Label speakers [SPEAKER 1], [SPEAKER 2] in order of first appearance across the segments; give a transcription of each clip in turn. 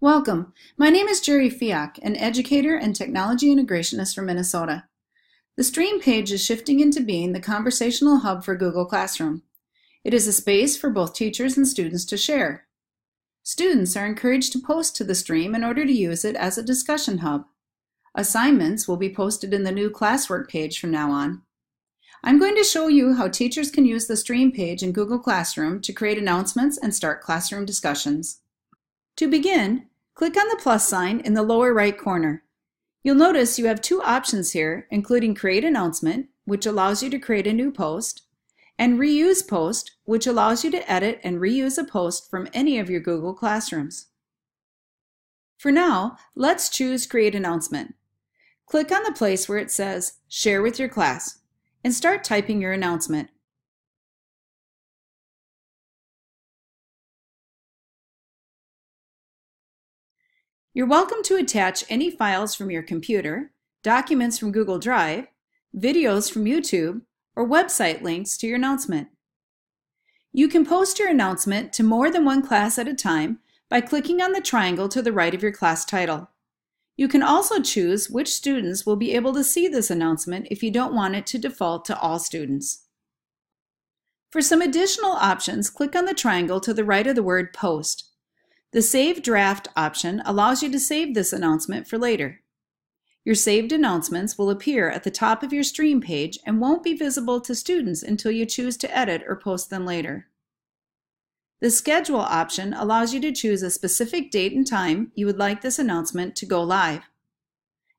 [SPEAKER 1] Welcome. My name is Geri Feiock, an educator and technology integrationist from Minnesota. The Stream page is shifting into being the conversational hub for Google Classroom. It is a space for both teachers and students to share. Students are encouraged to post to the Stream in order to use it as a discussion hub. Assignments will be posted in the new classwork page from now on. I'm going to show you how teachers can use the Stream page in Google Classroom to create announcements and start classroom discussions. To begin, click on the plus sign in the lower right corner. You'll notice you have two options here, including Create Announcement, which allows you to create a new post, and Reuse Post, which allows you to edit and reuse a post from any of your Google Classrooms. For now, let's choose Create Announcement. Click on the place where it says Share with your class and start typing your announcement. You're welcome to attach any files from your computer, documents from Google Drive, videos from YouTube, or website links to your announcement. You can post your announcement to more than one class at a time by clicking on the triangle to the right of your class title. You can also choose which students will be able to see this announcement if you don't want it to default to all students. For some additional options, click on the triangle to the right of the word Post. The Save Draft option allows you to save this announcement for later. Your saved announcements will appear at the top of your Stream page and won't be visible to students until you choose to edit or post them later. The Schedule option allows you to choose a specific date and time you would like this announcement to go live.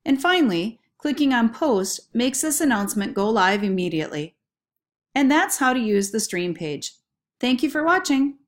[SPEAKER 1] And finally, clicking on Post makes this announcement go live immediately. And that's how to use the Stream page. Thank you for watching.